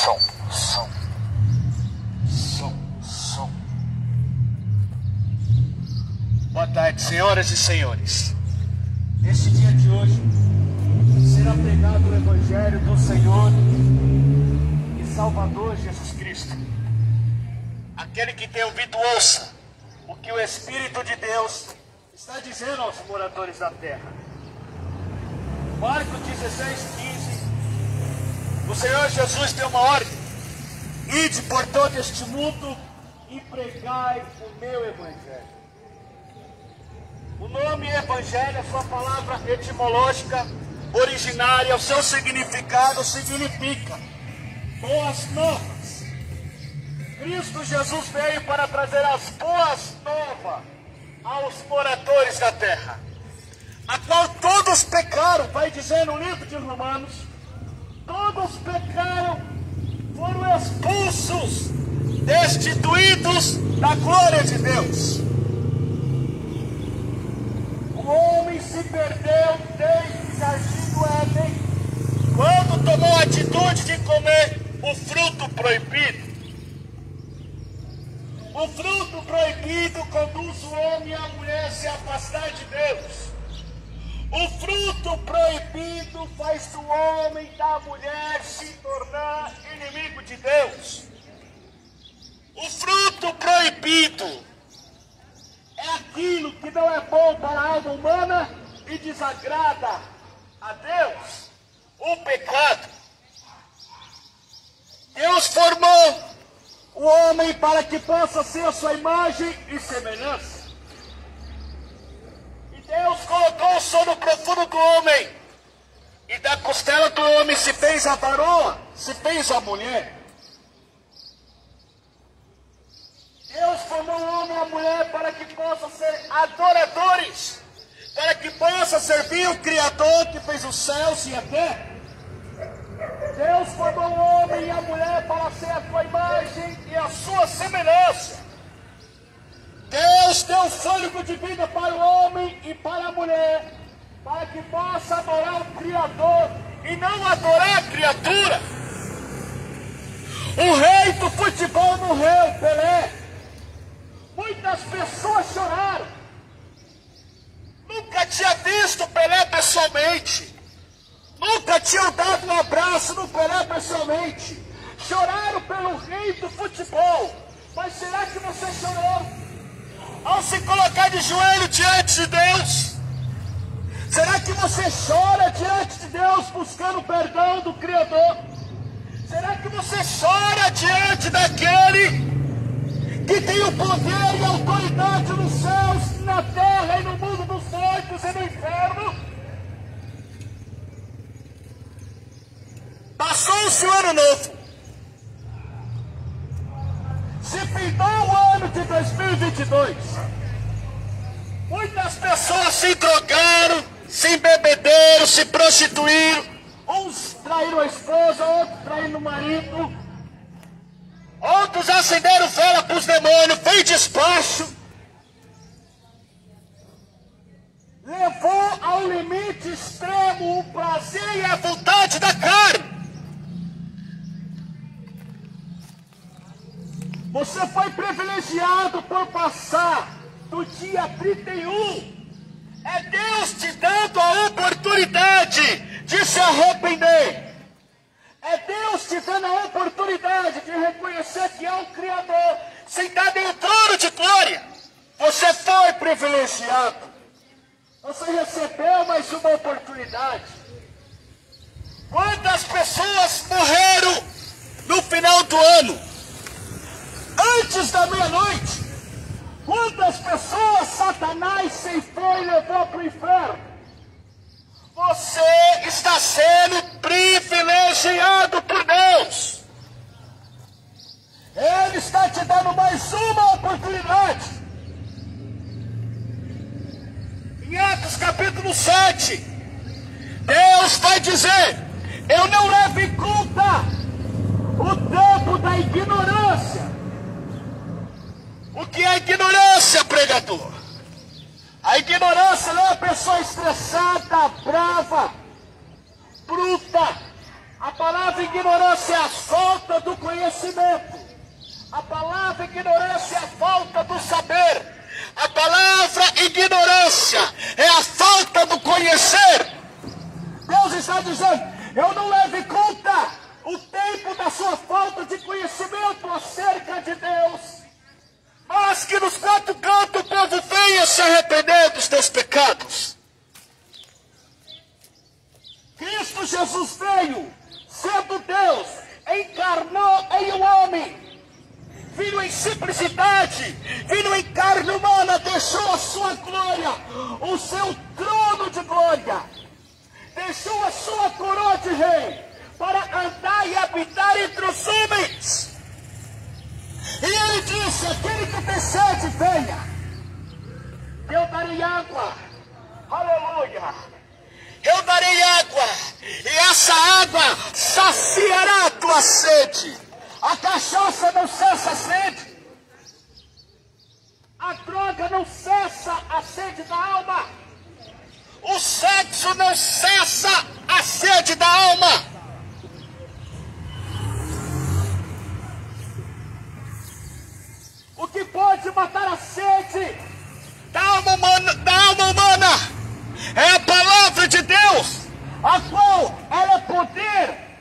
Som. Boa tarde, senhoras e senhores. Neste dia de hoje será pregado o Evangelho do Senhor e Salvador Jesus Cristo. Aquele que tem ouvido, ouça o que o Espírito de Deus está dizendo aos moradores da terra. Marcos 16:15. O Senhor Jesus deu uma ordem: ide por todo este mundo e pregai o meu Evangelho. O nome Evangelho é sua palavra etimológica originária. O seu significado significa boas novas. Cristo Jesus veio para trazer as boas novas aos moradores da terra, a qual todos pecaram, vai dizer no livro de Romanos. Todos pecaram, foram expulsos, destituídos da glória de Deus. O homem se perdeu desde o jardim do Éden, quando tomou a atitude de comer o fruto proibido. O fruto proibido conduz o homem e a mulher a se afastar de Deus. O fruto proibido faz do homem e da mulher se tornar inimigo de Deus. O fruto proibido é aquilo que não é bom para a alma humana e desagrada a Deus. O pecado. Deus formou o homem para que possa ser a sua imagem e semelhança. E Deus colocou o sono profundo do homem, e da costela do homem se fez a varoa, se fez a mulher. Deus formou o homem e a mulher para que possam ser adoradores, para que possa servir o Criador que fez os céus e a terra. Deus formou o homem e a mulher para ser a sua imagem e a sua semelhança. Deus deu fôlego de vida para o homem e para a mulher, para que possa adorar o Criador e não adorar a criatura. O rei do futebol morreu, Pelé. Muitas pessoas choraram. Nunca tinha visto Pelé pessoalmente. Nunca tinham dado um abraço no Pelé pessoalmente. Choraram pelo rei do futebol. Mas será que você chorou ao se colocar de joelho diante de Deus? Será que você chora diante de Deus buscando perdão do Criador? Será que você chora diante daquele que tem o poder e a autoridade nos céus, na terra e no mundo dos mortos e no inferno? Passou-se o ano novo. Se findou o ano de 2022. Muitas pessoas se drogaram, se embebederam, se prostituíram. Uns traíram a esposa, outros traíram o marido. Outros acenderam vela para os demônios, fez despacho. Levou ao limite extremo o prazer e a vontade da carne. Você foi privilegiado por passar do dia 31. É Deus te dando a oportunidade de se arrepender. É Deus te dando a oportunidade de reconhecer que é um Criador sentado em um trono de glória. Você foi privilegiado. Você recebeu mais uma oportunidade. Quantas pessoas morreram no final do ano? Antes da meia-noite, quantas pessoas Satanás ceifou e levou para o inferno? Você está sendo privilegiado por Deus. Ele está te dando mais uma oportunidade. Em Atos capítulo 7, Deus vai dizer: eu não levo em conta o tempo da ignorância. O que é ignorância, pregador? A ignorância não é uma pessoa estressada, brava, bruta. A palavra palavra ignorância é a falta do conhecimento. A palavra ignorância é a falta do saber. A palavra ignorância é a falta do conhecer. Deus está dizendo, eu não levo em conta o tempo da sua falta de conhecimento acerca de Deus. Mas que nos quatro cantos o povo venha se arrepender dos teus pecados. Cristo Jesus veio, sendo Deus, encarnou em um homem. Vindo em simplicidade, vindo em carne humana, deixou a sua glória, o seu trono de glória, deixou a sua coroa de rei, para andar e habitar entre os homens. E ele disse, aquele que tem sede, venha, eu darei água, aleluia, eu darei água, e essa água saciará a tua sede. A cachaça não cessa a sede. A droga não cessa a sede da alma. O sexo não cessa a sede da alma. O que pode matar a sede da alma humana é a palavra de Deus, a qual ela é poder.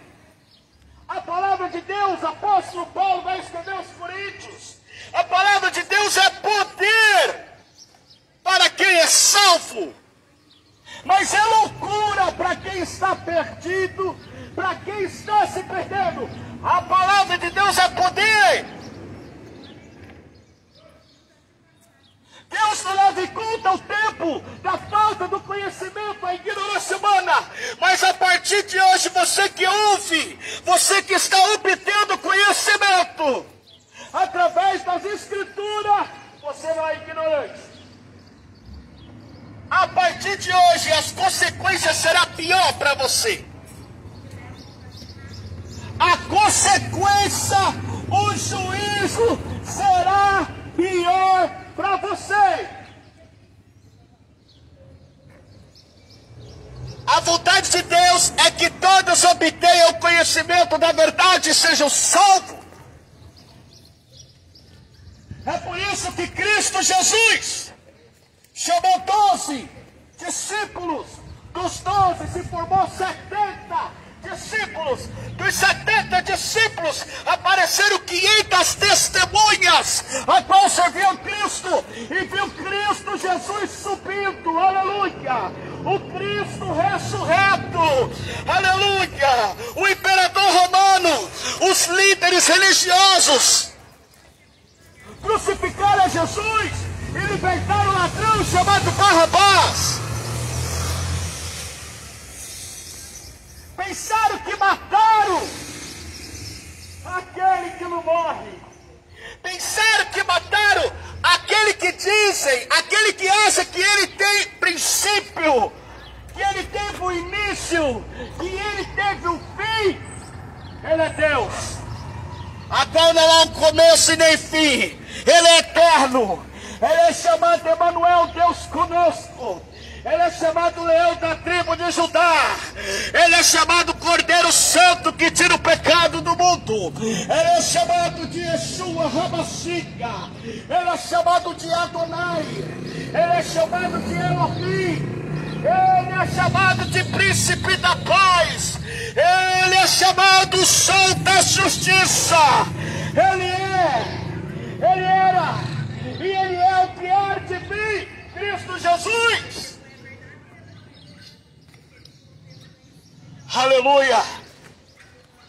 A palavra de Deus, apóstolo Paulo vai escrever aos Coríntios, a palavra de Deus é poder para quem é salvo, mas é loucura para quem está perdido, para quem está se perdendo. A palavra de Deus é poder. Deus não leva em conta o tempo da falta do conhecimento, a ignorância humana. Mas a partir de hoje, você que ouve, você que está obtendo conhecimento, através das escrituras, você não é ignorante. A partir de hoje, as consequências serão pior para você. A consequência, o juízo será pior para você. A vontade de Deus é que todos obtenham o conhecimento da verdade e sejam salvos. É por isso que Cristo Jesus chamou 12 discípulos. Dos 12 se formou 70 discípulos. Dos 70 discípulos apareceram 500 testemunhas, a qual serviam Cristo e viu Cristo Jesus subindo, aleluia, o Cristo ressurreto, aleluia, o imperador romano, os líderes religiosos crucificaram a Jesus e libertaram um ladrão chamado Barrabás. Pensaram que mataram aquele que não morre. Pensaram que mataram aquele que dizem, aquele que acha que ele tem princípio, que ele teve o início, que ele teve o fim. Ele é Deus, a qual não há um começo e nem fim. Ele é eterno. Ele é chamado Emanuel, Deus conosco. Ele é chamado Leão da tribo de Judá. Ele é chamado Cordeiro Santo que tira o pecado do mundo. Ele é chamado de Yeshua Ramashiach. Ele é chamado de Adonai. Ele é chamado de Elohim. Ele é chamado de Príncipe da Paz. Ele é chamado Sol da Justiça. Ele era e Ele é o que há de mim, Cristo Jesus. Aleluia!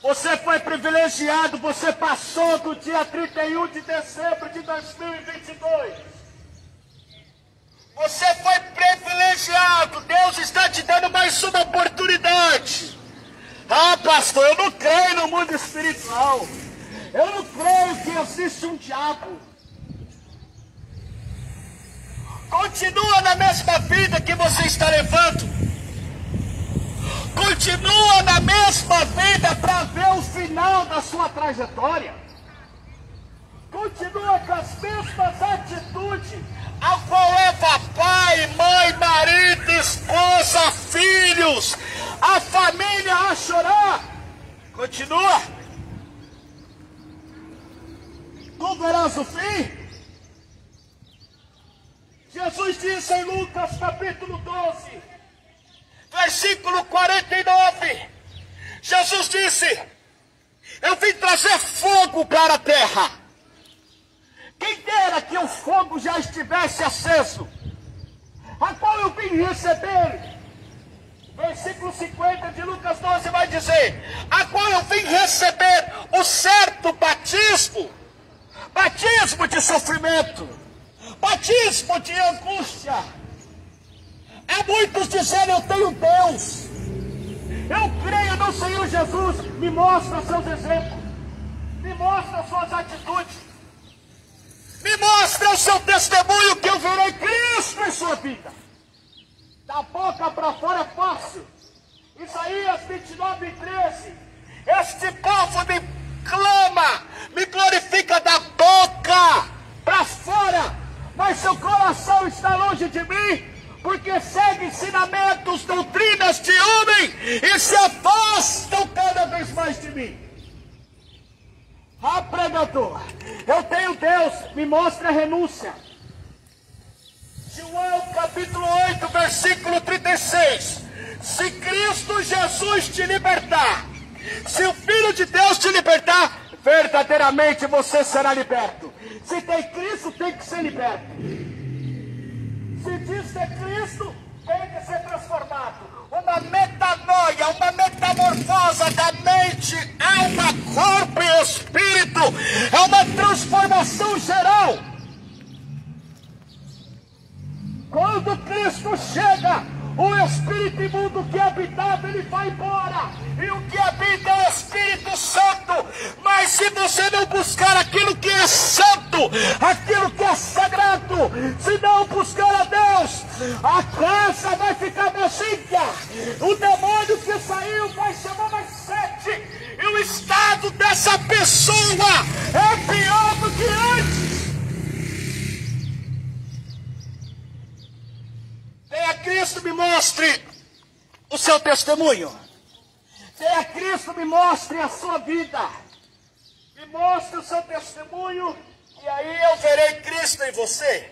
Você foi privilegiado, você passou do dia 31 de dezembro de 2022. Você foi privilegiado, Deus está te dando mais uma oportunidade. Ah, pastor, eu não creio no mundo espiritual. Eu não creio que existe um diabo. Continua na mesma vida que você está levando. Continua na mesma vida para ver o final da sua trajetória. Continua com as mesmas atitudes, a qual leva pai, mãe, marido, esposa, filhos, a família a chorar. Continua. Tu verás o fim. Jesus disse em Lucas capítulo 12, versículo 49. Jesus disse: eu vim trazer fogo para a terra. Quem dera que o fogo já estivesse aceso, a qual eu vim receber. Versículo 50 de Lucas 12 vai dizer: a qual eu vim receber o certo batismo, batismo de sofrimento, batismo de angústia. Há muitos dizendo: eu tenho Deus, eu creio no Senhor Jesus. Me mostra seus exemplos, me mostra suas atitudes, me mostra o seu testemunho, que eu verei Cristo em sua vida. Da boca para fora é fácil. Isaías 29:13. Este povo me clama, me glorifica da boca para fora, mas seu coração está longe de mim, porque segue ensinamentos, doutrinas de homem, e se afastam cada vez mais de mim. Ah, pregador, eu tenho Deus, me mostra a renúncia. João capítulo 8, versículo 36. Se Cristo Jesus te libertar, se o Filho de Deus te libertar, verdadeiramente você será liberto. Se tem Cristo, tem que ser liberto. Se diz ter Cristo, tem que ser transformado. Uma metanoia, uma metamorfose da mente, alma, corpo e espírito. É uma transformação geral. Quando Cristo chega, o espírito imundo que habitava, ele vai embora. E o que habita é o Espírito Santo. Mas se você não buscar aquilo que é santo, aquilo que é sagrado, se não buscar a Deus, a casa vai ficar vazia. O demônio que saiu vai chamar mais 7. E o estado dessa pessoa é pior do que antes. Venha Cristo, me mostre o seu testemunho. Venha Cristo, me mostre a sua vida. Me mostre o seu testemunho, e aí eu verei Cristo em você.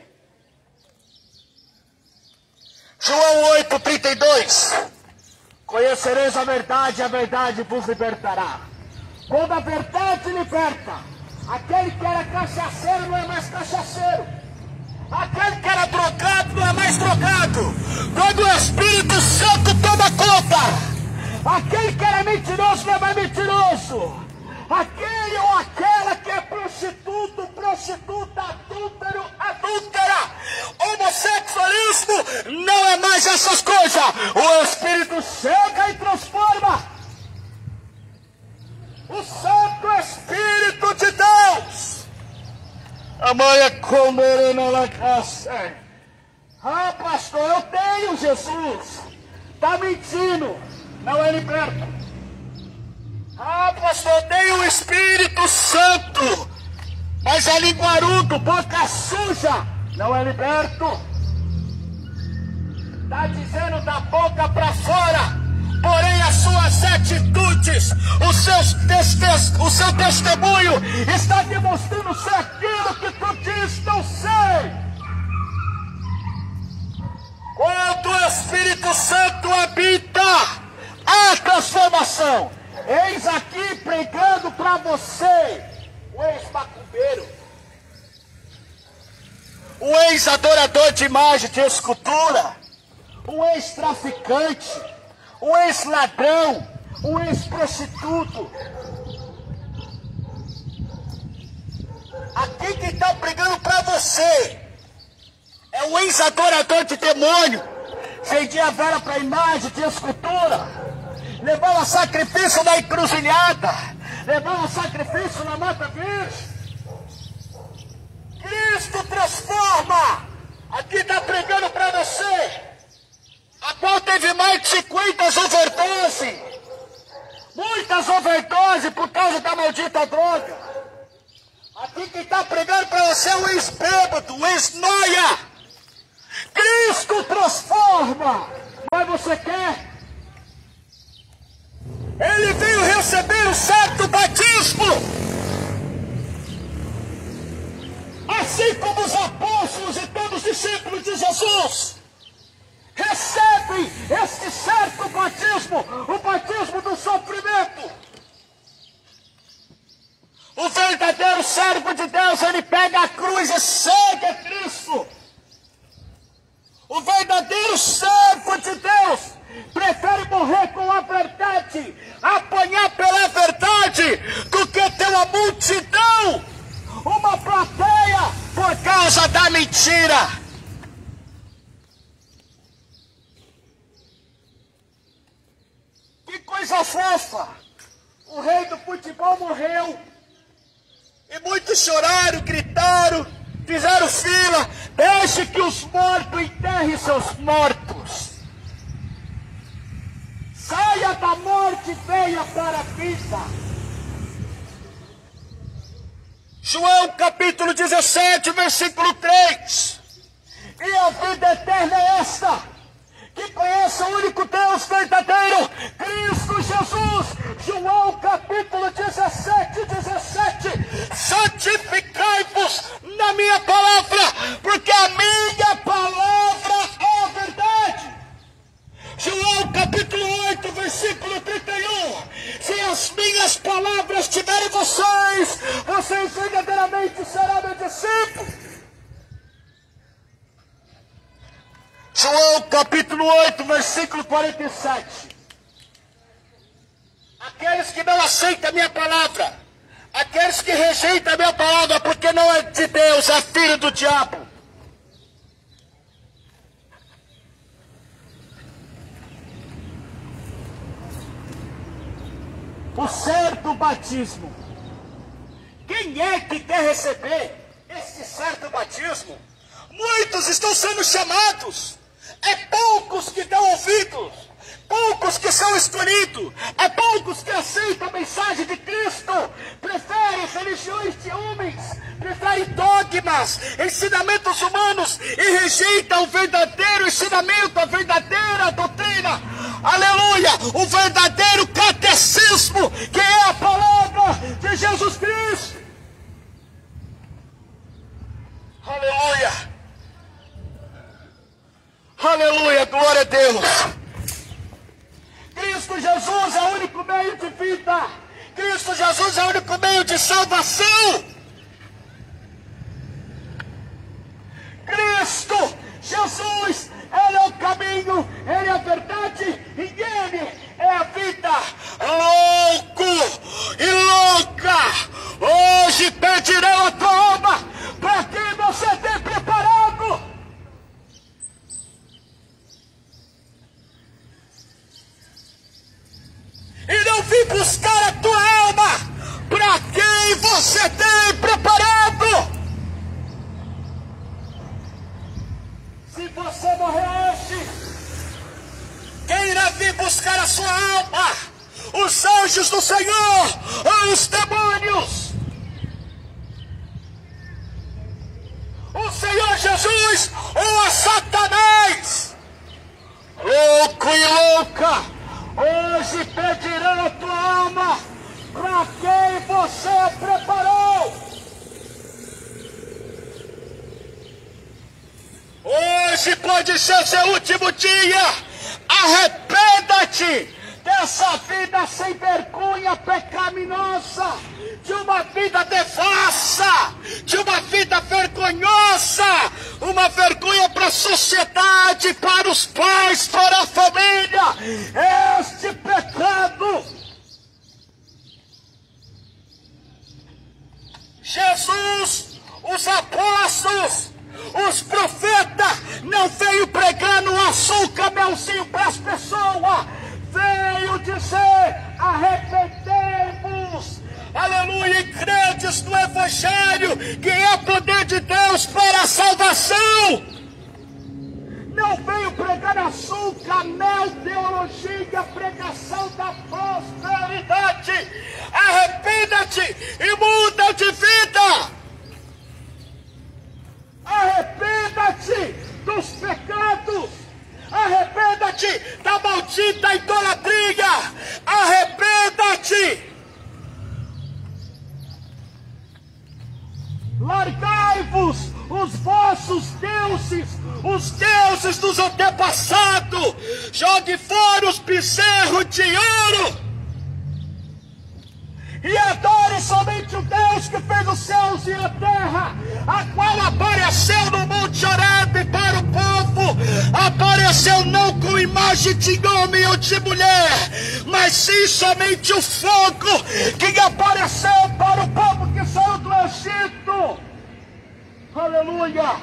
João 8:32. Conhecereis a verdade vos libertará. Quando a verdade liberta, aquele que era cachaceiro não é mais cachaceiro. Aquele que era drogado não é mais drogado. Quando o Espírito Santo toma conta, aquele que era mentiroso não é mais mentiroso. Aquele ou aquela que é prostituto, prostituta, adúltero, adúltera, homossexualismo, não é mais essas coisas. O Espírito chega e transforma. O Santo Espírito de Deus. Amanhã comeremos na casa. Ah, pastor, eu tenho Jesus. Está mentindo. Não é liberto. Ah, pastor, eu tenho o Espírito Santo. Mas é linguarudo, boca suja. Não é liberto. Está dizendo da boca para fora. Porém as suas atitudes, o seu testemunho está demonstrando ser aquilo que tu diz, não sei. Quando o Espírito Santo habita, há transformação. Eis aqui pregando para você o ex-macumbeiro, o ex-adorador de imagem de escultura, o ex-traficante, um ex-ladrão, um ex-prostituto. Aqui quem está pregando para você é um ex-adorador de demônio. Vendia vela para imagem de escultura, levava sacrifício na encruzilhada, levava sacrifício na mata virgem. Cristo transforma. Aqui está pregando para você, a qual teve mais de 50 overdoses. Muitas overdoses por causa da maldita droga. Aqui quem está pregando para você é o ex-bêbado, o ex-noia. Cristo transforma. Mas você quer? Ele veio receber o certo batismo. Assim como os apóstolos e todos os discípulos de Jesus recebem este certo batismo, o batismo do sofrimento. O verdadeiro servo de Deus, ele pega a cruz e segue a Cristo. O verdadeiro servo de Deus prefere morrer com a verdade, apanhar pela verdade, do que ter uma multidão, uma plateia, por causa da mentira. Que coisa fofa! O rei do futebol morreu. E muitos choraram, gritaram, fizeram fila. Deixe que os mortos enterrem seus mortos. Saia da morte e venha para a vida. João capítulo 17, versículo 3. E a vida eterna é esta: que conheça o único Deus verdadeiro, Cristo Jesus. João capítulo 17, 17. Santificai-vos na minha palavra, porque a minha palavra é a verdade. João capítulo 8, versículo 31. Se as minhas palavras tiverem vocês, vocês verdadeiramente serão meu discípulo. João capítulo 8, versículo 47. Aqueles que não aceitam a minha palavra, aqueles que rejeitam a minha palavra porque não é de Deus, é filho do diabo. O certo batismo. Quem é que quer receber esse certo batismo? Muitos estão sendo chamados. É poucos que dão ouvidos, poucos que são escolhidos, é poucos que aceitam a mensagem de Cristo, preferem religiões de homens, preferem dogmas, ensinamentos humanos e rejeitam o verdadeiro ensinamento, a verdadeira doutrina, aleluia, o verdadeiro catecismo, que é a palavra de Jesus Cristo, aleluia. Aleluia, glória a Deus. Cristo Jesus é o único meio de vida. Cristo Jesus é o único meio de salvação. Cristo Jesus, Ele é o caminho, Ele é a verdade e Ele é a vida. Louco e louca, hoje pedirão a tua alma para quem você tem preparado. E não vim buscar a tua alma para quem você tem preparado. Se você morrer hoje, quem irá vir buscar a sua alma? Os anjos do Senhor ou os demônios? O Senhor Jesus ou a Satanás? Louco e louca, hoje pedirão a tua alma para quem você preparou. Hoje pode ser seu último dia. Arrependa-te dessa vida sem vergonha, pecaminosa, de uma vida devassa, de uma vida vergonhosa, uma vergonha para a sociedade, para os pais, para a família. Este pecado, Jesus, os apóstolos, os profetas não veio pregando açúcar, melzinho para as pessoas, veio dizer: arrependei-vos, aleluia, e credes no Evangelho, que é poder de Deus para a salvação. Não veio pregar açúcar, mel, teologia, pregação da prosperidade. Arrependa-te e muda de vida. Arrependa-te dos pecados. Arrependa-te da maldita idolatria. Arrependa-te os deuses dos antepassados, jogue fora os bezerros de ouro e adore somente o Deus que fez os céus e a terra, a qual apareceu no Monte Horebe para o povo. Apareceu não com imagem de homem ou de mulher, mas sim somente o fogo que apareceu para o povo que saiu do Egito. Aleluia.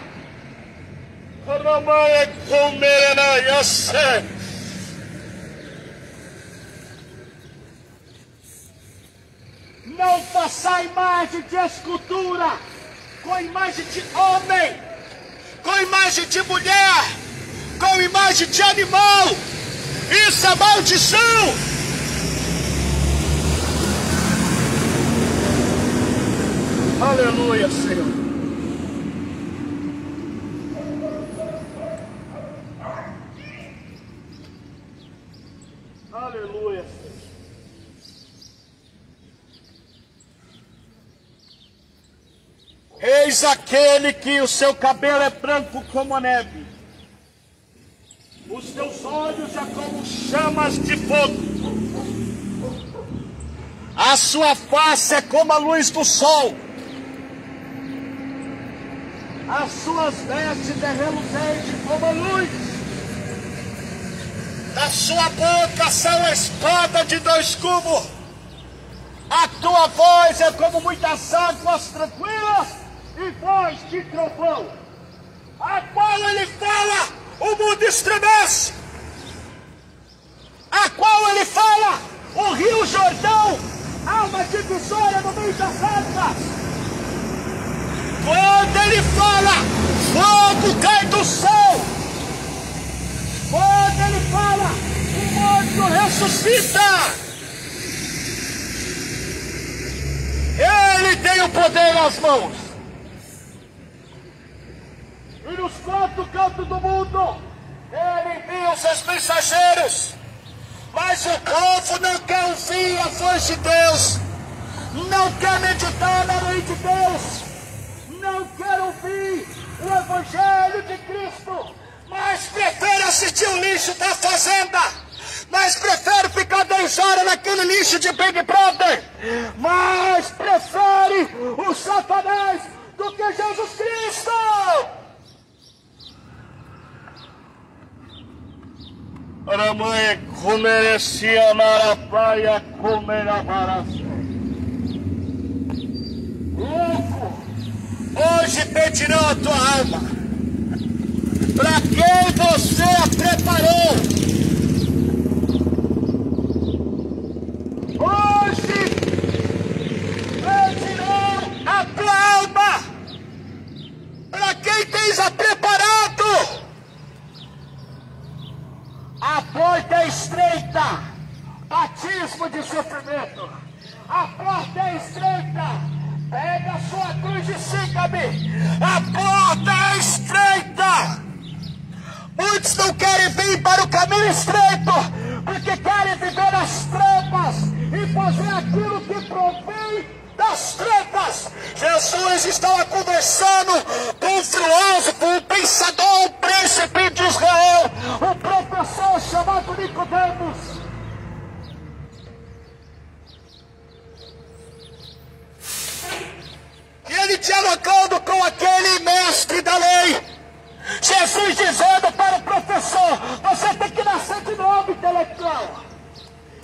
Não faça imagem de escultura com imagem de homem, com imagem de mulher, com imagem de animal. Isso é maldição. Aleluia, Senhor. Aleluia, Senhor. Eis aquele que o seu cabelo é branco como a neve, os seus olhos é como chamas de fogo, a sua face é como a luz do sol, as suas vestes é reluzente como a luz, da sua boca são a espada de dois gumes, a tua voz é como muitas águas tranquilas e voz de trovão, a qual ele fala, o mundo estremece, a qual ele fala, o rio Jordão, há uma divisória no meio das águas. Quando ele fala, fogo cai do céu. Quando ele fala, o morto ressuscita. Ele tem o poder nas mãos. E nos quatro cantos do mundo, ele envia os seus mensageiros. Mas o povo não quer ouvir a voz de Deus, não quer meditar na lei de Deus, não quer ouvir o Evangelho de Cristo, mas prefere assistir o lixo da fazenda, mas prefere ficar 10 horas naquele lixo de Big Brother, mas prefere o Satanás do que Jesus Cristo. Aramãe comerecia marapaia comerabaraço. Louco, hoje pedirão a tua alma. Para quem você a preparou? Hoje pedirão a tua alma. Para quem tens a preparado? A porta é estreita, batismo de sofrimento. A porta é estreita, pega a sua cruz e siga-me. A porta é estreita. Muitos não querem vir para o caminho estreito, porque querem viver nas trevas e fazer aquilo que provém das trevas. Jesus estava conversando com um filósofo, um pensador, um príncipe de Israel, um professor chamado Nicodemos. E ele dialogando com aquele mestre da lei, Jesus dizendo para o professor: você tem que nascer de novo, intelectual.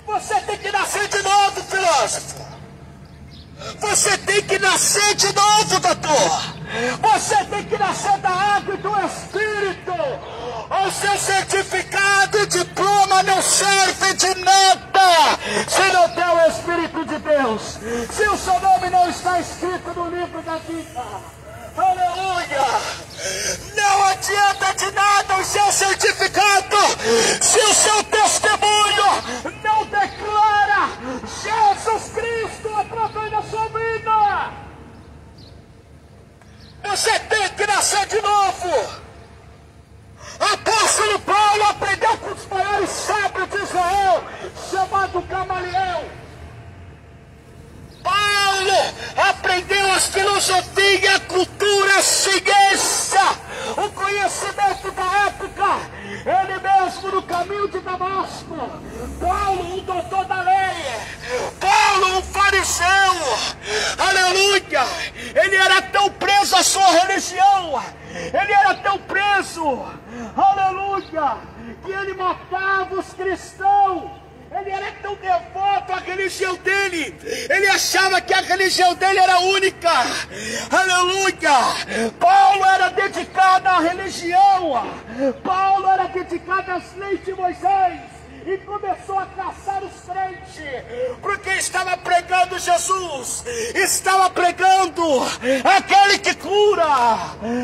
Você tem que nascer de novo, filósofo. Você tem que nascer de novo, doutor. Você tem que nascer da água e do Espírito. O seu certificado e diploma não serve de nada se não tem o Espírito de Deus, se o seu nome não está escrito no livro da vida. Aleluia! Não adianta de nada o seu certificado se o seu testemunho não declara Jesus Cristo através da sua vida. Você tem que nascer de novo. Apóstolo Paulo aprendeu com os maiores sábios de Israel, chamado Gamaliel. Paulo aprendeu as filosofias, a cultura, a ciência, o conhecimento da época, ele mesmo no caminho de Damasco, Paulo, um doutor da lei, Paulo, um fariseu, aleluia, ele era tão preso à sua religião, ele era tão preso, aleluia, que ele matava os cristãos. Ele era tão devoto à religião dele, ele achava que a religião dele era única, aleluia. Paulo era dedicado à religião, Paulo era dedicado às leis de Moisés, e começou a caçar os crentes, porque estava pregando Jesus, estava pregando aquele que cura,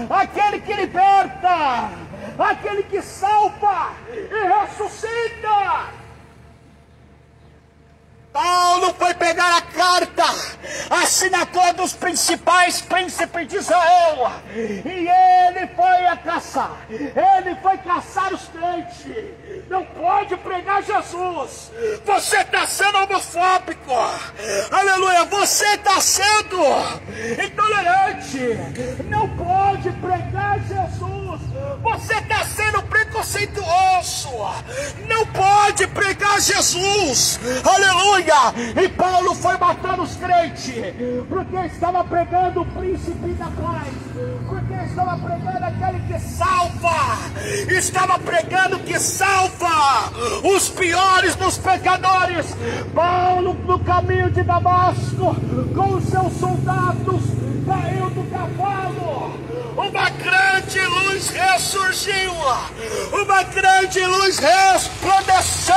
aquele que liberta, aquele que salva e ressuscita. Paulo foi pegar a carta, assinatura dos principais príncipes de Israel, e ele foi a caçar, ele foi caçar os crentes. Não pode pregar Jesus, você está sendo homofóbico, aleluia, você está sendo intolerante, não pode pregar Jesus, você está sendo preconceituoso, não pode pregar Jesus, aleluia. E Paulo foi matando os crentes, porque estava pregando o príncipe da paz, porque estava pregando aquele que salva, estava pregando que salva os piores dos pecadores. Paulo, no caminho de Damasco, com os seus soldados, caiu do cavalo, uma grande luz ressurgiu, uma grande luz resplandeceu,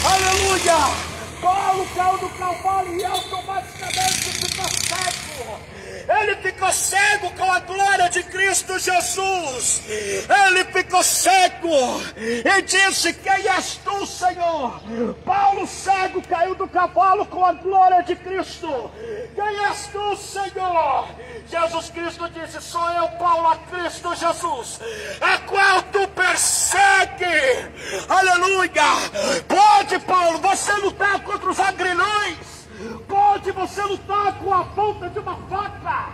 aleluia. Paulo caiu do cavalo e automaticamente ficou cego. Ele ficou cego com a glória de Cristo Jesus. Ele ficou cego e disse: quem és tu, Senhor? Paulo cego caiu do cavalo com a glória de Cristo. Quem és tu, Senhor? Jesus Cristo disse: sou eu, Paulo, a Cristo Jesus, a qual tu persegue. Aleluia. Pode, Paulo, você lutar contra os agrilhões. Pode você lutar com a ponta de uma faca.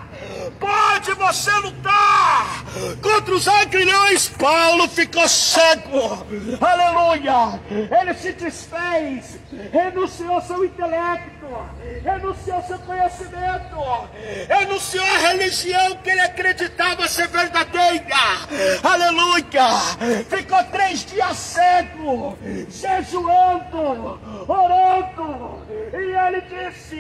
Pode você lutar contra os agrilhões. Paulo ficou cego. Aleluia. Ele se desfez, renunciou seu intelecto, renunciou seu conhecimento, renunciou a religião que ele acreditava ser verdadeira. Aleluia. Ficou 3 dias cego, jejuando, orando, e ele disse: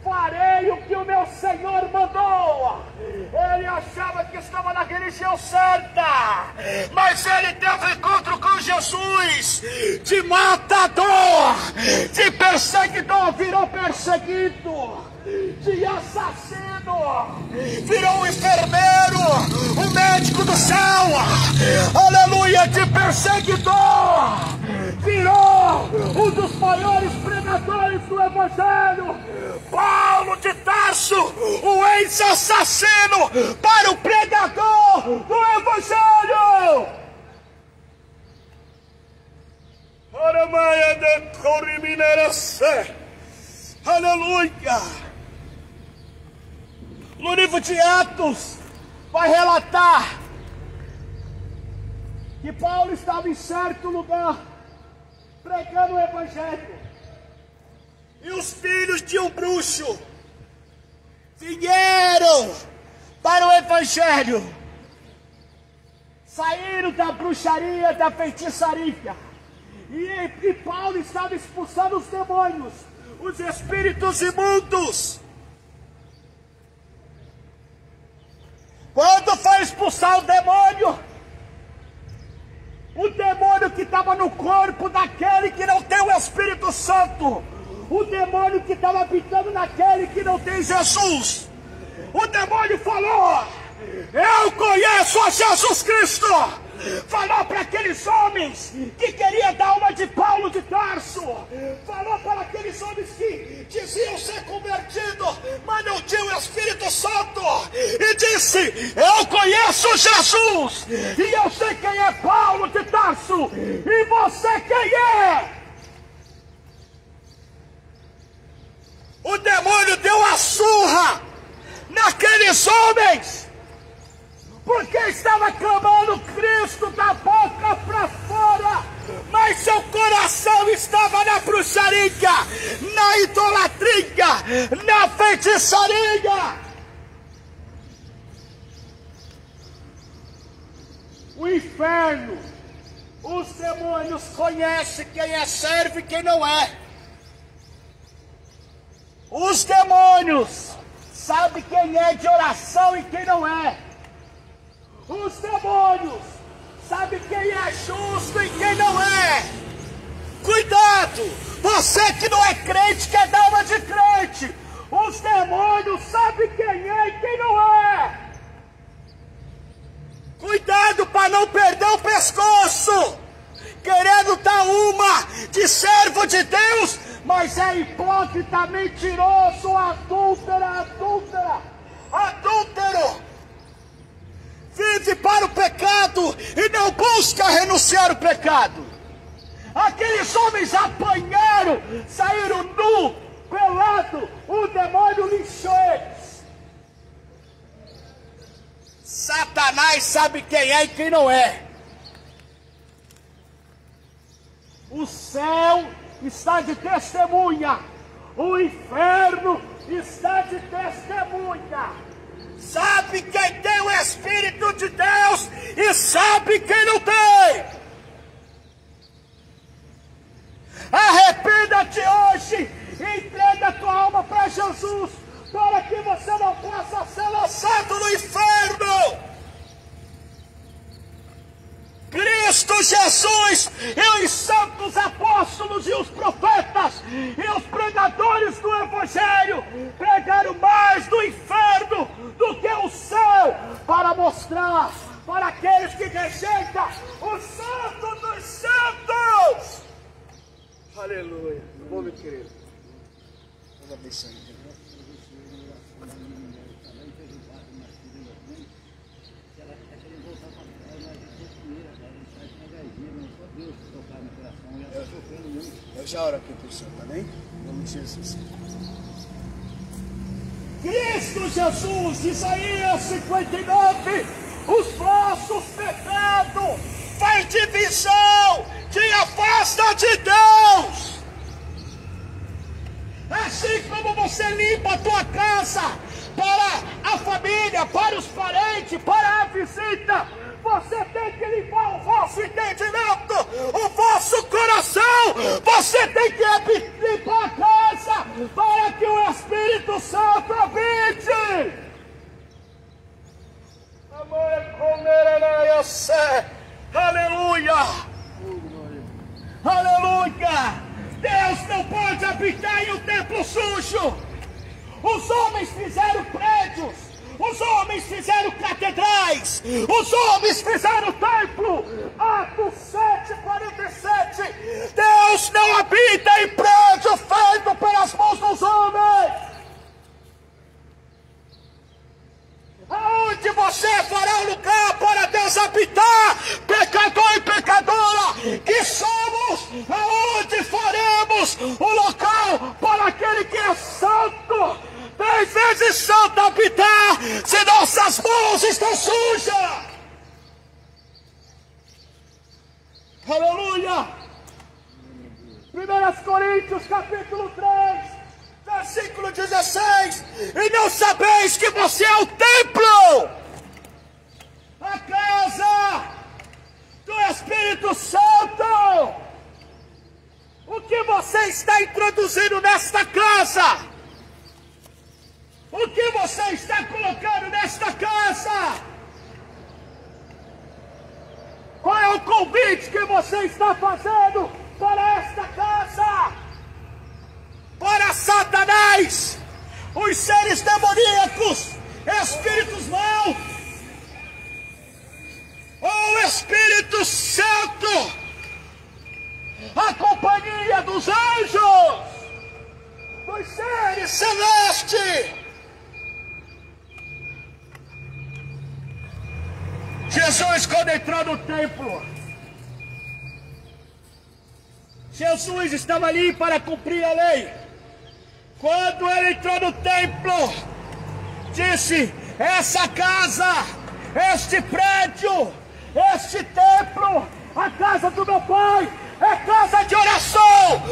farei o que o meu Senhor mandou. Ele achava que estava na religião certa, mas ele teve encontro com Jesus. De matador, de perseguidor, virou perseguido. De assassino, virou um enfermeiro, um médico do céu. Aleluia. De perseguidor, virou um dos maiores pregadores do Evangelho. Paulo de Tarso, o ex-assassino, para o pregador do Evangelho. Aleluia. No livro de Atos vai relatar que Paulo estava em certo lugar pregando o Evangelho, e os filhos de um bruxo vieram para o Evangelho, saíram da bruxaria, da feitiçaria, e Paulo estava expulsando os demônios, os espíritos imundos. Quando foi expulsar o demônio que estava no corpo daquele que não tem o Espírito Santo, o demônio que estava habitando naquele que não tem Jesus, o demônio falou: eu conheço a Jesus Cristo. Falou para aqueles homens que queriam dar uma de Paulo de Tarso, falou para aqueles homens que diziam ser convertidos, mas não tinham o Espírito Santo, e disse: eu conheço Jesus, e eu sei quem é Paulo de Tarso, e você quem é? O demônio deu a surra naqueles homens, porque estava clamando Cristo da boca para fora, mas seu coração estava na bruxaria, na idolatria, na feitiçaria. O inferno, os demônios conhecem quem é servo e quem não é. Os demônios sabem quem é de oração e quem não é. Os demônios sabem quem é justo e quem não é. Cuidado! Você que não é crente quer dar uma de crente. Os demônios sabem quem é e quem não é. Cuidado para não perder o pescoço. Querendo dar uma de servo de Deus, mas é hipócrita, mentiroso, adúltero. Vive para o pecado e não busca renunciar ao pecado. Aqueles homens apanharam, saíram nu, pelado, o demônio lixou eles. Satanás sabe quem é e quem não é. O céu está de testemunha, o inferno está de testemunha. Sabe quem tem o Espírito de Deus e sabe quem não tem. Arrependa-te hoje e entrega a tua alma para Jesus, para que você não possa ser lançado no inferno. Cristo Jesus e os santos apóstolos e os profetas e os pregadores do Evangelho pregaram mais do inferno do que o céu, para mostrar para aqueles que rejeitam o santo dos santos. Aleluia. Bom, meu querido. Deus abençoe. Eu já oro aqui por senhor, tá bem? Em nome de Jesus. Cristo Jesus, Isaías 59, os vossos pecados faz divisão, te afasta de Deus. Assim como você limpa a tua casa para a família, para os parentes, para a visita, você tem que limpar o vosso entendimento, o vosso coração. Você tem que limpar a casa para que o Espírito Santo habite. Aleluia! Aleluia! Deus não pode habitar em um templo sujo. Os homens fizeram prédios, os homens fizeram catedrais, os homens fizeram templo. Atos 7:47. Deus não habita em prédio feito pelas mãos dos homens. Aonde você fará um lugar para Deus habitar, pecador e pecadora que somos, aonde faremos um local para aquele que é santo, 10 vezes santo habitar, se nossas mãos estão sujas? Aleluia! 1 Coríntios capítulo 3, versículo 16. E não sabeis que você é o templo, a casa do Espírito Santo? O que você está introduzindo nesta casa? O que você está colocando nesta casa? Qual é o convite que você está fazendo para esta casa? Para Satanás, os seres demoníacos, espíritos maus, ou o Espírito Santo, a companhia dos anjos, dos seres celestes. Jesus, quando entrou no templo, Jesus estava ali para cumprir a lei. Quando ele entrou no templo, disse: essa casa este prédio, este templo, a casa do meu pai, é casa de oração.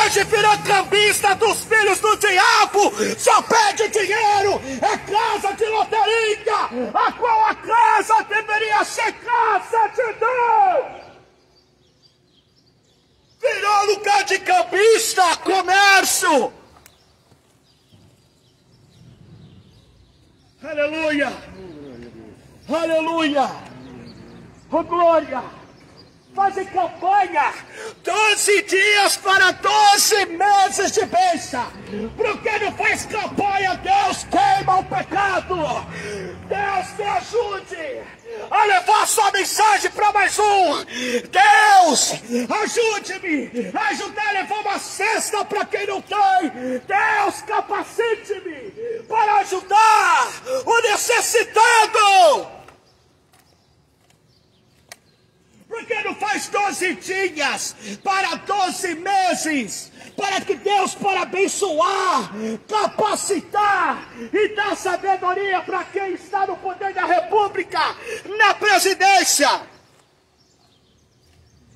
Hoje virou cambista dos filhos do diabo, só pede dinheiro. É casa de loteria, a qual a casa deveria ser casa de Deus. Virou lugar de cambista, comércio. Aleluia, aleluia, oh glória. Fazem campanha 12 dias para 12 meses de bênção. Porque não faz campanha, Deus queima o pecado. Deus me ajude a levar sua mensagem para mais um. Deus, ajude-me a ajudar a levar uma cesta para quem não tem. Deus, capacite-me para ajudar o necessitado. Porque não faz 12 dias para 12 meses, para que Deus possa abençoar, capacitar e dar sabedoria para quem está no poder da república, na presidência.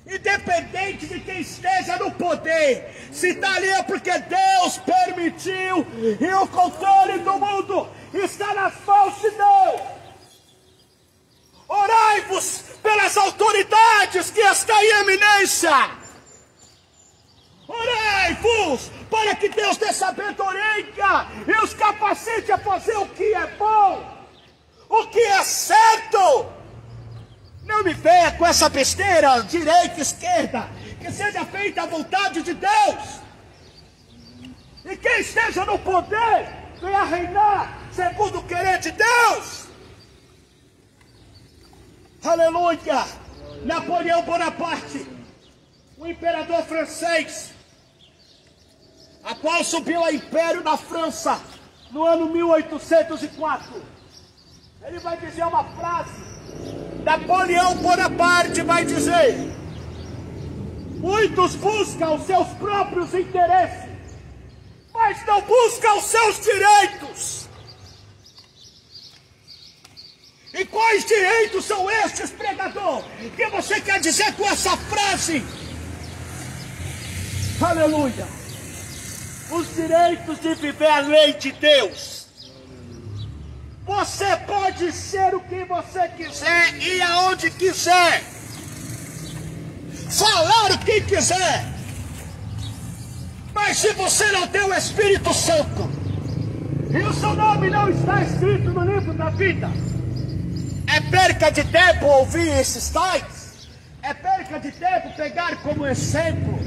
Independente de quem esteja no poder, se está ali é porque Deus permitiu e o controle do mundo está nas mãos de Deus. Orai-vos pelas autoridades que estão em eminência. Orai-vos para que Deus dê sabedoria e os capacite a fazer o que é bom, o que é certo. Não me venha com essa besteira, direita, esquerda, que seja feita a vontade de Deus. E quem esteja no poder, venha reinar segundo o querer de Deus. Aleluia! Napoleão Bonaparte, o imperador francês, a qual subiu ao império na França no ano 1804. Ele vai dizer uma frase. Napoleão Bonaparte vai dizer: muitos buscam os seus próprios interesses, mas não buscam os seus direitos. E quais direitos são estes, pregador? O que você quer dizer com essa frase? Aleluia! Os direitos de viver a lei de Deus. Você pode ser o que você quiser e aonde quiser. Falar o que quiser. Mas se você não tem o Espírito Santo e o seu nome não está escrito no livro da vida, é perca de tempo ouvir esses tais. É perca de tempo pegar como exemplo.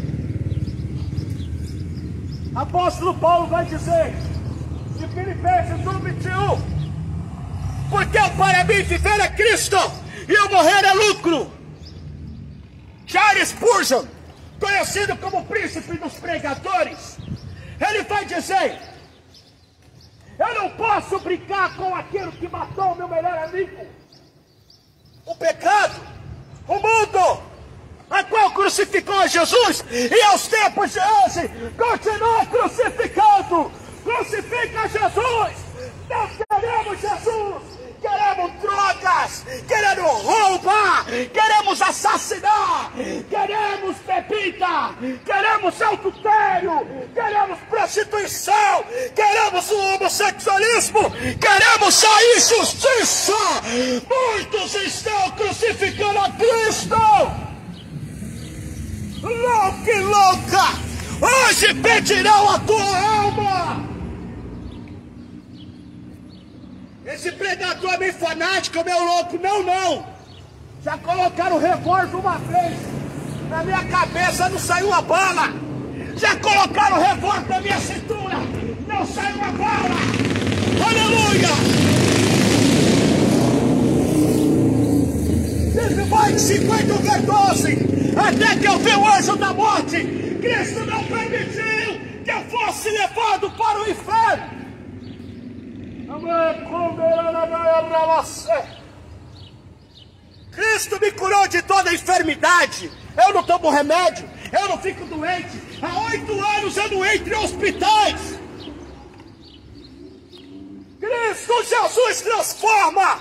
Apóstolo Paulo vai dizer de Filipenses 1:21: porque para mim viver é Cristo e eu morrer é lucro. Charles Spurgeon, conhecido como príncipe dos pregadores, ele vai dizer: eu não posso brincar com aquilo que matou o meu melhor amigo, o pecado, o mundo, a qual crucificou Jesus e aos tempos de hoje continua crucificando. Crucifica Jesus. Não queremos Jesus, queremos drogas, queremos roubar, queremos assassinar, queremos bebida, queremos adultério, queremos prostituição, queremos o homossexualismo, queremos a injustiça. Muitos estão crucificando a Cristo. Louca e louca, hoje pedirão a tua alma. Esse pregador é meio fanático, meu louco. Não. Já colocaram revólver uma vez. Na minha cabeça não saiu a bala. Já colocaram revólver na minha cintura. Não saiu a bala. Aleluia! Diz mais de 50 vezes 12. Até que eu vi o anjo da morte. Cristo não permitiu que eu fosse levado para o inferno. Cristo me curou de toda enfermidade. Eu não tomo remédio, eu não fico doente. Há 8 anos eu não entro em hospitais. Cristo Jesus transforma.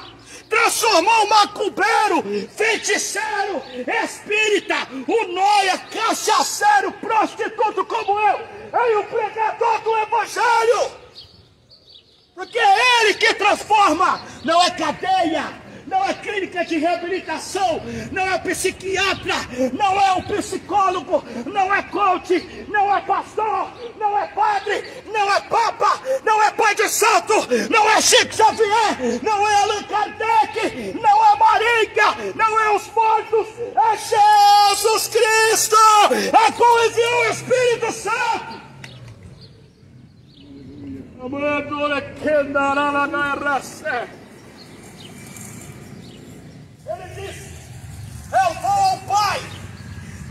transformou o macumbeiro, feiticeiro, espírita, o noia, cachaceiro, prostituto como eu, em um pregador do evangelho. Porque é ele que transforma, não é cadeia, não é clínica de reabilitação, não é psiquiatra, não é um psicólogo, não é coach, não é pastor, não é padre, não é papa, não é pai de santo, não é Chico Xavier, não é Allan Kardec, não é Maringa, não é os mortos, é Jesus Cristo, é quem enviou o Espírito Santo. Ele disse: eu vou ao Pai,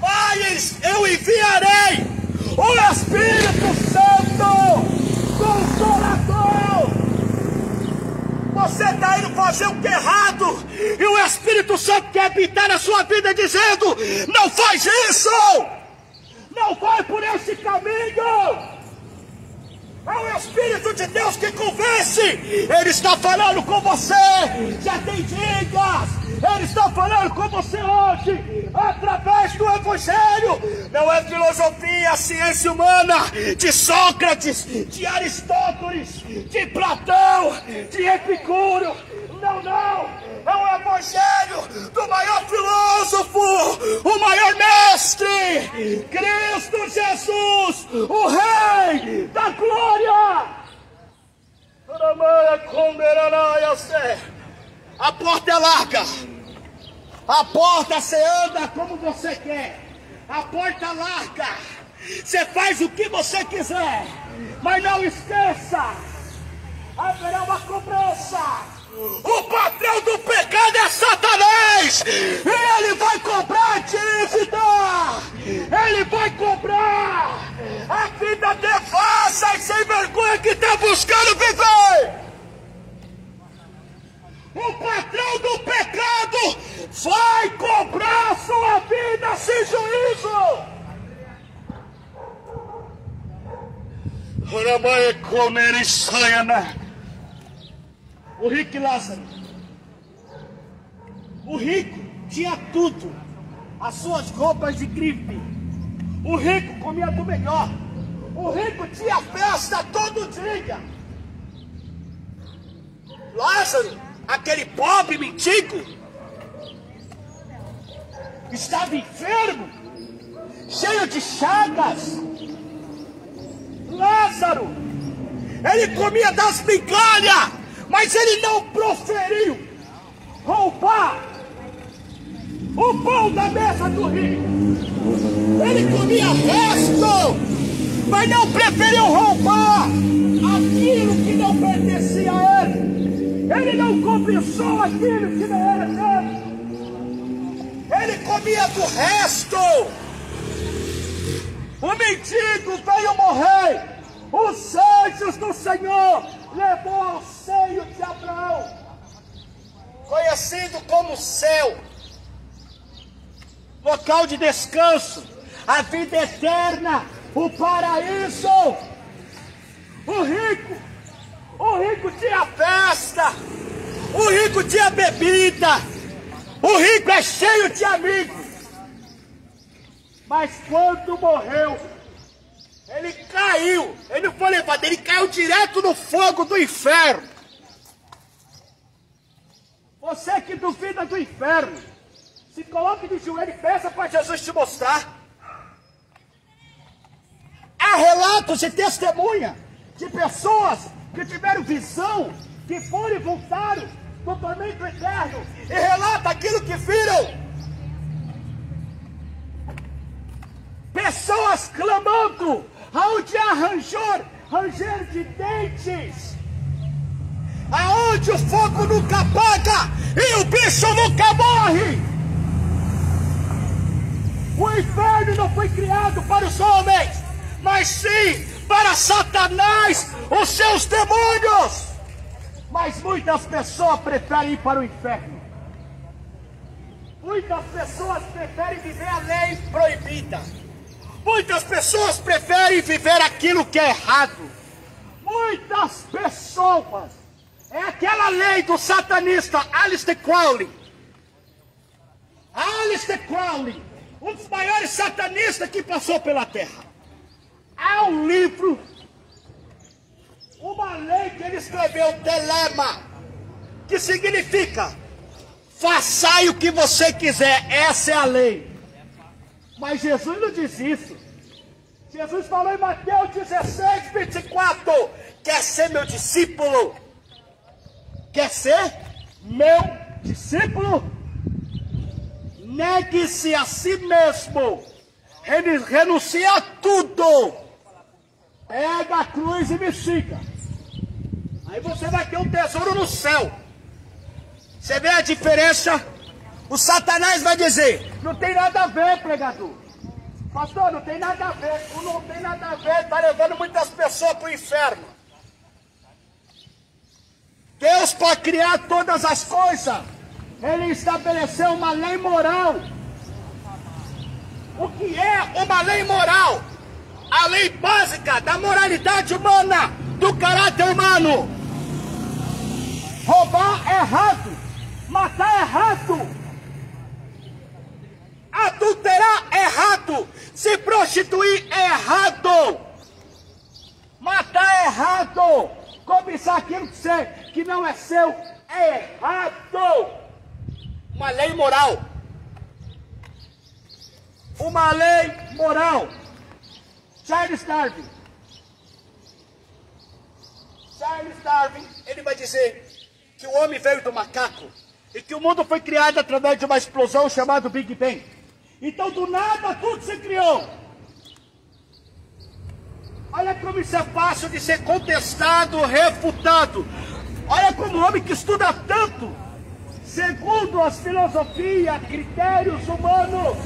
mas eu enviarei o Espírito Santo, Consolador. Você está indo fazer o que é errado, e o Espírito Santo quer habitar na sua vida dizendo: não faz isso, não vai por esse caminho. É o Espírito de Deus que convence. Ele está falando com você. Já tem dicas. Ele está falando com você hoje, através do Evangelho. Não é filosofia, ciência humana, de Sócrates, de Aristóteles, de Platão, de Epicúrio. Não, não. É o Evangelho do maior filósofo, o maior mestre, Cristo Jesus, o Rei da Glória. A porta é larga, a porta você anda como você quer, a porta larga, você faz o que você quiser, mas não esqueça, haverá uma cobrança. O patrão do pecado é Satanás, e ele vai cobrar a dívida, ele vai cobrar a vida devassa e sem vergonha que está buscando viver. O patrão do pecado vai cobrar a sua vida sem juízo. O rico e Lázaro. O rico tinha tudo, as suas roupas de grife. O rico comia do melhor. O rico tinha festa todo dia. Lázaro, aquele pobre mendigo, estava enfermo, cheio de chagas. Lázaro, ele comia das migalhas, mas ele não proferiu roubar o pão da mesa do rico. Ele comia resto, mas não preferiu roubar aquilo que não pertencia a ele. Ele não cobiçou aquilo que não era dele. Ele comia do resto. O mendigo veio morrer. Os anjos do Senhor levou ao seio de Abraão, conhecido como céu, local de descanso, a vida eterna, o paraíso. O rico tinha festa, o rico tinha bebida, o rico é cheio de amigos. Mas quando morreu, ele caiu, ele não foi levado, ele caiu direto no fogo do inferno. Você que duvida do inferno, se coloque de joelho e peça para Jesus te mostrar. Há relatos e testemunha de pessoas que tiveram visão, que foram e voltaram do tormento eterno, e relata aquilo que viram. Pessoas clamando, aonde há ranger de dentes, aonde o fogo nunca apaga e o bicho nunca morre. O inferno não foi criado para os homens, mas sim para Satanás, os seus demônios. Mas muitas pessoas preferem ir para o inferno. Muitas pessoas preferem viver a lei proibida. Muitas pessoas preferem viver aquilo que é errado. Muitas pessoas É aquela lei do satanista Aleister Crowley. Aleister Crowley, um dos maiores satanistas que passou pela Terra. Há um livro, uma lei que ele escreveu, Telema, que significa: façai o que você quiser, essa é a lei. Mas Jesus não diz isso. Jesus falou em Mateus 16, 24, quer ser meu discípulo? Quer ser meu discípulo? Negue-se a si mesmo, renuncie a tudo, pega a cruz e me siga. Aí você vai ter um tesouro no céu. Você vê a diferença? O Satanás vai dizer: não tem nada a ver, pregador. Pastor, não tem nada a ver. Não tem nada a ver, está levando muitas pessoas para o inferno. Deus, para criar todas as coisas, Ele estabeleceu uma lei moral. O que é uma lei moral? A lei básica da moralidade humana, do caráter humano. Roubar é errado, matar é errado, adulterar é errado, se prostituir é errado, matar é errado, cobiçar aquilo que não é seu é errado. Uma lei moral. Uma lei moral. Charles Darwin, ele vai dizer que o homem veio do macaco e que o mundo foi criado através de uma explosão chamada Big Bang. Então do nada tudo se criou. Olha como isso é fácil de ser contestado, refutado. Olha como o homem que estuda tanto, segundo as filosofias, critérios humanos,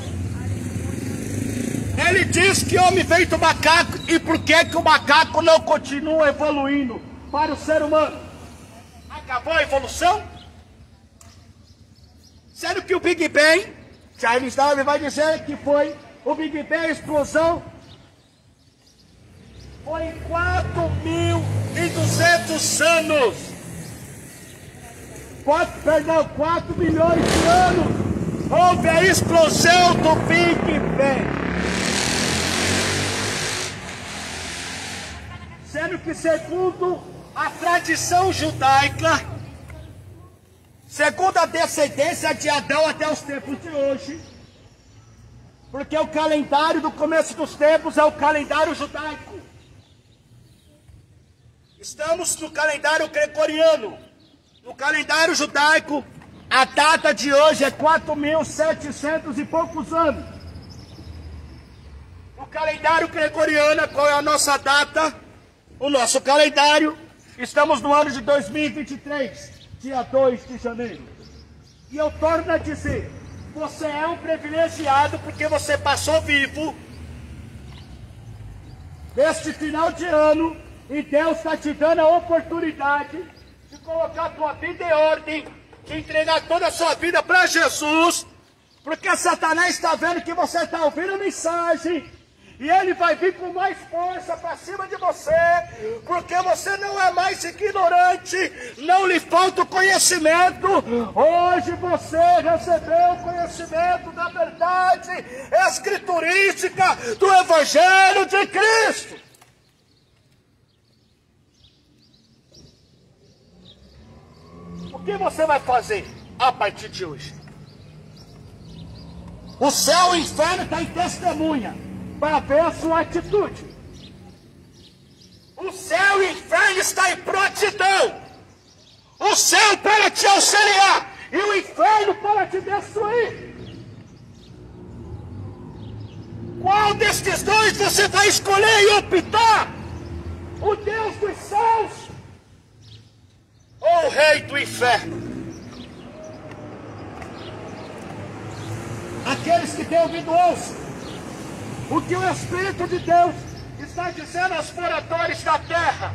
ele diz que o homem veio do macaco. E por que que o macaco não continua evoluindo para o ser humano? Acabou a evolução? Sendo que o Big Bang, Charles Darwin vai dizer que foi o Big Bang, a explosão, foi em 4.200 anos. 4 milhões de anos. Houve a explosão do Big Bang. Sendo que, segundo a tradição judaica, segundo a descendência de Adão até os tempos de hoje, porque o calendário do começo dos tempos é o calendário judaico. Estamos no calendário gregoriano. No calendário judaico, a data de hoje é 4.700 e poucos anos. No calendário gregoriano, qual é a nossa data? O nosso calendário, estamos no ano de 2023, dia 2 de janeiro. E eu torno a dizer, você é um privilegiado porque você passou vivo neste final de ano e Deus está te dando a oportunidade de colocar a tua vida em ordem, de entregar toda a sua vida para Jesus, porque Satanás está vendo que você está ouvindo a mensagem. E ele vai vir com mais força para cima de você, porque você não é mais ignorante, não lhe falta o conhecimento. Hoje você recebeu o conhecimento da verdade escriturística do Evangelho de Cristo. O que você vai fazer a partir de hoje? O céu e o inferno estão em testemunha para ver a sua atitude. O céu e o inferno está em prontidão. O céu para te auxiliar e o inferno para te destruir. Qual destes dois você vai escolher e optar? O Deus dos céus ou o rei do inferno? Aqueles que têm ouvido ouçam o que o Espírito de Deus está dizendo aos moradores da terra.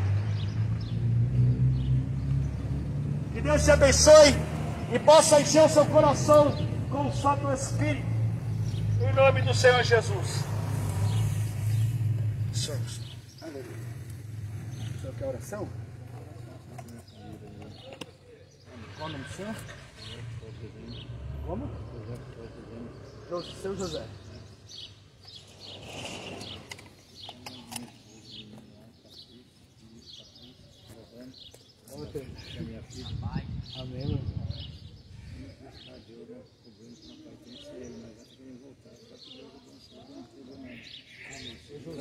Que Deus te abençoe e possa encher o seu coração com o Santo Espírito. Em nome do Senhor Jesus. Senhor, aleluia. O senhor quer oração? Qual o nome do senhor? Como? Seu José. Amém, meu irmão.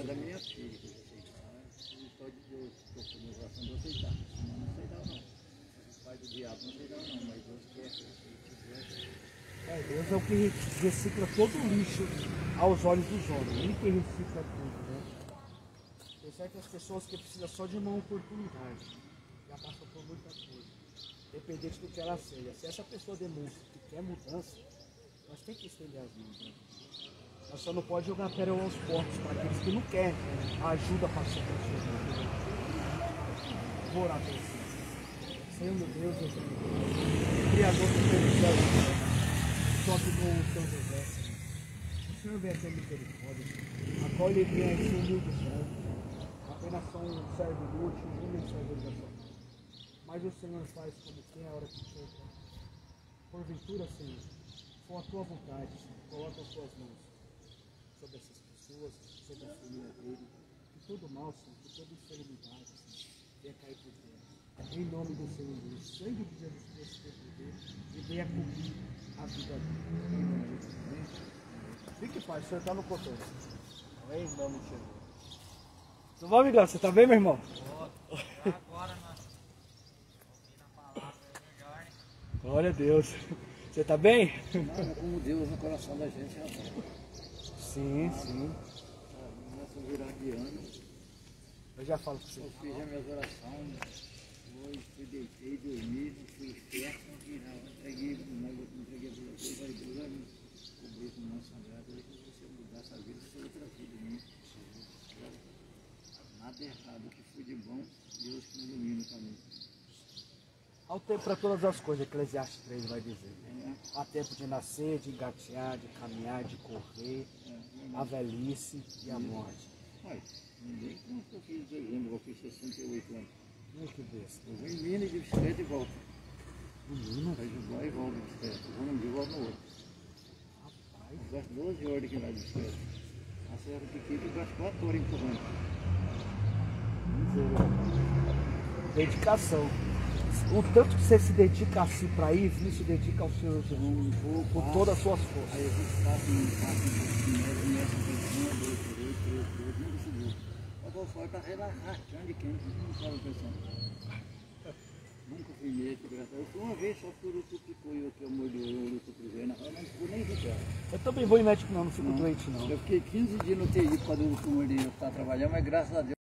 Da minha filha, que só de Deus, que eu fui na oração de aceitar. Senão não aceitava não. O pai do diabo não aceitava não, mas Deus quer que Deus é o que recicla todo o lixo aos olhos dos homens. Ele que recicla tudo, né? Tem certas pessoas que precisam só de uma oportunidade. Já passou por muita coisa. Independente do que ela seja. Se essa pessoa demonstra que quer mudança, nós temos que estender as mãos. Né? Nós só não pode jogar pérola aos porcos para aqueles que não querem ajuda para ser transformado. Vou orar para vocês. Senhor meu Deus, eu tenho Criador do céu e da terra. Toque com o São José, Senhor. O Senhor vem ter misericórdia. Acolhe ele a esse humilde servo. Apenas só um servo inútil, um humilde servo da sua mão. Mas o Senhor faz como quer a hora que o Senhor quer. Porventura, Senhor, com a tua vontade, Senhor, coloca as tuas mãos sobre essas pessoas, sobre a família dele. Que todo mal, Senhor, que toda enfermidade, Senhor, venha cair por terra. Em nome do Senhor Jesus, sangue de Jesus Cristo, teu poder, e venha cobrir a vida dele. Em nome de Jesus. Fique em paz, o Senhor está no controle. Em nome de Jesus. Tudo bom, amigão? Você está bem, meu irmão? Agora nós ouvindo a palavra melhor, né? Glória a Deus. Você está bem? não, como Deus no coração da gente, rapaz. Sim, sim. Começa a virar de ano. Eu já falo com você. Eu fiz as minhas orações. Hoje fui, deitei, dormi, não fui esperto, não fiz nada. Entreguei para vocês, vai Deus vai me cobrir com o nosso sagrado. Hoje se você mudar essa vida, você outra vida minha. Nada errado, o que foi de bom, Deus que me ilumina o caminho. Há um tempo para todas as coisas, Eclesiastes 3 vai dizer. Há tempo de nascer, de engatear, de caminhar, de correr, a velhice e a morte. Olha, ninguém como eu fiz dezembro, eu fiz 68 anos. Que besta. Eu vou em Minas de bicicleta e volto. Menino, Vai de lá e volto de bicicleta. Eu vou num dia e volto no outro. rapaz. Eu gasto 12 horas aqui lá de bicicleta. A serra pequena eu gasto 4 horas empurrando. Dedicação. O tanto que você se dedica assim para ir, você se dedica ao Senhor Jesus com todas as suas forças. Aí eu vou ficar com um pouquinho, começa a pensar, 1, 2, 3, 3, nunca subiu. Agora fora está relaxando de quente, não estava pensando. Nunca fui médico, graças a Deus. Eu fui uma vez só que o Urutu picou e eu mordi o Urutu cruzei na rua, não ficou nem recuperado. Eu também vou em médico não fico doente não. Eu fiquei 15 dias no TI por causa do Urutu morder, eu estava trabalhando, mas graças a Deus.